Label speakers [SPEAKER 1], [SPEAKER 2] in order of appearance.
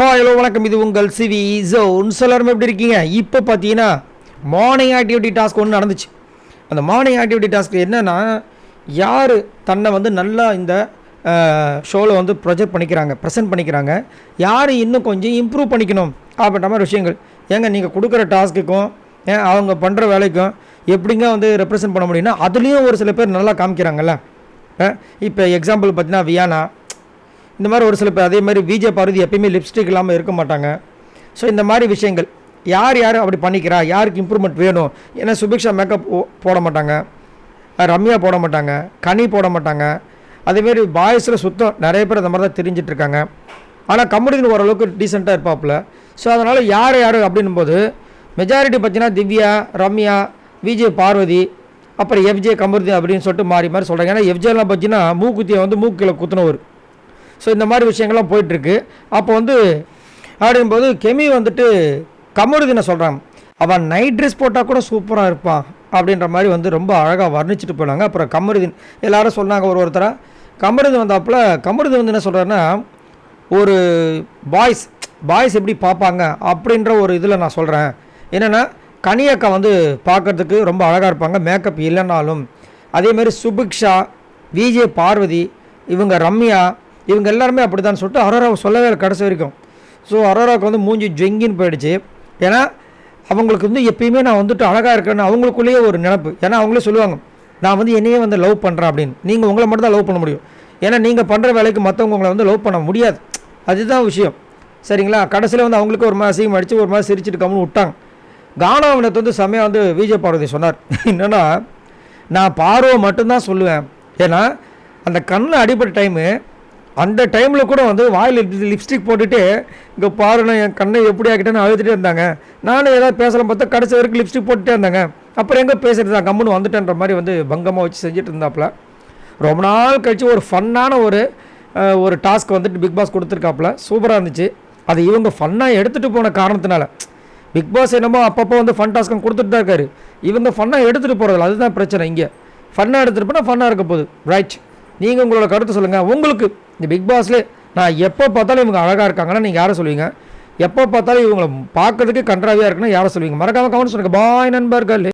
[SPEAKER 1] Hello வணக்கம். இது உங்கள் சிவி ஜோன். எல்லாருமே எப்படி இருக்கீங்க? இப்போ பார்த்தீங்கன்னா மார்னிங் ஆக்டிவிட்டி டாஸ்க் ஒன்று நடந்துச்சு. அந்த மார்னிங் ஆக்டிவிட்டி டாஸ்க் என்னென்னா, யார் தன்னை வந்து நல்லா இந்த ஷோவில் வந்து ப்ரெசென்ட் பண்ணிக்கிறாங்க, யார் இன்னும் கொஞ்சம் இம்ப்ரூவ் பண்ணிக்கணும் அப்படின்ற மாதிரி விஷயங்கள். ஏங்க நீங்கள் கொடுக்குற டாஸ்க்குக்கும் அவங்க பண்ணுற வேலைக்கும் எப்படிங்க வந்து ரெப்ரசென்ட் பண்ண முடியும்னா, அதுலேயும் ஒரு சில பேர் நல்லா காமிக்கிறாங்கல்ல. இப்போ எக்ஸாம்பிள் பார்த்தீங்கன்னா வியானா, இந்த மாதிரி ஒரு சில பேர். அதே மாதிரி விஜய் பார்வதி எப்பயுமே லிப்ஸ்டிக் இல்லாமல் இருக்க மாட்டாங்க. ஸோ இந்த மாதிரி விஷயங்கள் யார் அப்படி பண்ணிக்கிறா, யாருக்கு இம்ப்ரூவ்மெண்ட் வேணும். ஏன்னா சுபிக்ஷா மேக்கப் போட மாட்டாங்க, ரம்யா போட மாட்டாங்க, கனி போட மாட்டாங்க. அதேமாரி பாய்ஸில் சுத்தம் நிறைய பேர் அந்த மாதிரி தான் தெரிஞ்சிட்ருக்காங்க. ஆனால் கமெடின்னு ஓரளவுக்கு டீசெண்டாக இருப்பாப்புல. ஸோ அதனால் யார் அப்படின்னும் போது மெஜாரிட்டி பார்த்தீங்கன்னா திவ்யா, ரம்யா, விஜய் பார்வதி, அப்புறம் எஃப்ஜே கமருதி அப்படின்னு சொல்லிட்டு மாறி மாதிரி சொல்கிறாங்க. ஏன்னா எஃப்ஜேலாம் பார்த்தீங்கன்னா மூக்குத்தியை வந்து மூக்கில் குத்துனவர். ஸோ இந்த மாதிரி விஷயங்கள்லாம் போயிட்டுருக்கு. அப்போ வந்து அப்படிங்கும்போது கெமி வந்துட்டு கமருதினை சொல்கிறாங்க, அவன் நைட் ட்ரெஸ் போட்டால் கூட சூப்பராக இருப்பான் அப்படின்ற மாதிரி வந்து ரொம்ப அழகாக வர்ணிச்சுட்டு போனாங்க. அப்புறம் கமருதீன் எல்லோரும் சொன்னாங்க ஒருத்தராக. கமருதீன் வந்தாப்புல கமருதீன் வந்து என்ன சொல்கிறாருன்னா, ஒரு பாய்ஸ் எப்படி பார்ப்பாங்க அப்படின்ற ஒரு இதில் நான் சொல்கிறேன். என்னென்னா கனியக்கா வந்து பார்க்குறதுக்கு ரொம்ப அழகாக இருப்பாங்க, மேக்கப் இல்லைனாலும். அதேமாரி சுபிக்ஷா, விஜய் பார்வதி, இவங்க ரம்யா, இவங்க எல்லாருமே அப்படி தான் சொல்லிட்டு அரோராவை சொல்லவே இல்லை கடைசி வரைக்கும். ஸோ அரோராவுக்கு வந்து மூஞ்சி ஜெங்கின்னு போயிடுச்சு. ஏன்னா அவங்களுக்கு வந்து எப்பயுமே நான் வந்துட்டு அழகாக இருக்கேன்னு அவங்களுக்குள்ளேயே ஒரு நினப்பு. ஏன்னா அவங்களே சொல்லுவாங்க, நான் வந்து என்னையே வந்து லவ் பண்ணுறேன் அப்படின்னு. நீங்கள் உங்களை மட்டும் தான் லவ் பண்ண முடியும். ஏன்னா நீங்கள் பண்ணுற வேலைக்கு மற்றவங்க உங்களை வந்து லவ் பண்ண முடியாது. அதுதான் விஷயம், சரிங்களா? கடைசியில் வந்து அவங்களுக்கு ஒரு மாதிரி அசிங்கம் அடித்து ஒரு மாதிரி சிரிச்சுட்டு கம்முன்னு விட்டாங்க. கானாவினத்தை வந்து செம்மையாக வந்து விஜய் பார்வதி சொன்னார். என்னென்னா, நான் பார்வை மட்டும்தான் சொல்லுவேன். ஏன்னா அந்த கண்ணில் அடிப்பட்ட டைமு, அந்த டைமில் கூட வந்து வாயில் லிப்ஸ்டிக் போட்டுட்டு இங்கே பாருன்னா என் கண்ணை எப்படி ஆக்கிட்டேன்னு அழுதுகிட்டே இருந்தாங்க. நானும் ஏதாவது பேசலாம் பார்த்தா கடைசி வரைக்கும் லிப்ஸ்டிக் போட்டுகிட்டே இருந்தாங்க. அப்புறம் எங்கே பேசுகிறது தான், கம்முன்னு வந்துட்டேன்ற மாதிரி வந்து பங்கமாக வச்சு செஞ்சுட்டு இருந்தாப்புல. ரொம்ப நாள் கழித்து ஒரு ஃபன்னான ஒரு டாஸ்க் வந்துட்டு பிக் பாஸ் கொடுத்துருக்காப்புல. சூப்பராக இருந்துச்சு. அது இவங்க ஃபன்னாக எடுத்துகிட்டு போன காரணத்தினால. பிக் பாஸ் என்னமோ அப்பப்போ வந்து ஃபன் டாஸ்க்கு கொடுத்துட்டு தான் இருக்காரு. இவங்க ஃபன்னாக எடுத்துகிட்டு போகிறதில்ல, அதுதான் பிரச்சனை. இங்கே ஃபன்னாக எடுத்துகிட்டு போனால் ஃபன்னாக இருக்க போகுது. ரைட், நீங்கள் உங்களோட கருத்தை சொல்லுங்கள். உங்களுக்கு இந்த பிக் பாஸ்லேயே நான் எப்போ பார்த்தாலும் இவங்க அழகாக இருக்காங்கன்னா நீங்கள் யாரை சொல்லுவீங்க? எப்போ பார்த்தாலும் இவங்களை பார்க்கறதுக்கு கன்றாவியாக இருக்குன்னா யாரை சொல்லுவீங்க? மறக்காமல் கமெண்ட் சொல்லுங்கள். பாய் நண்பர்கள்.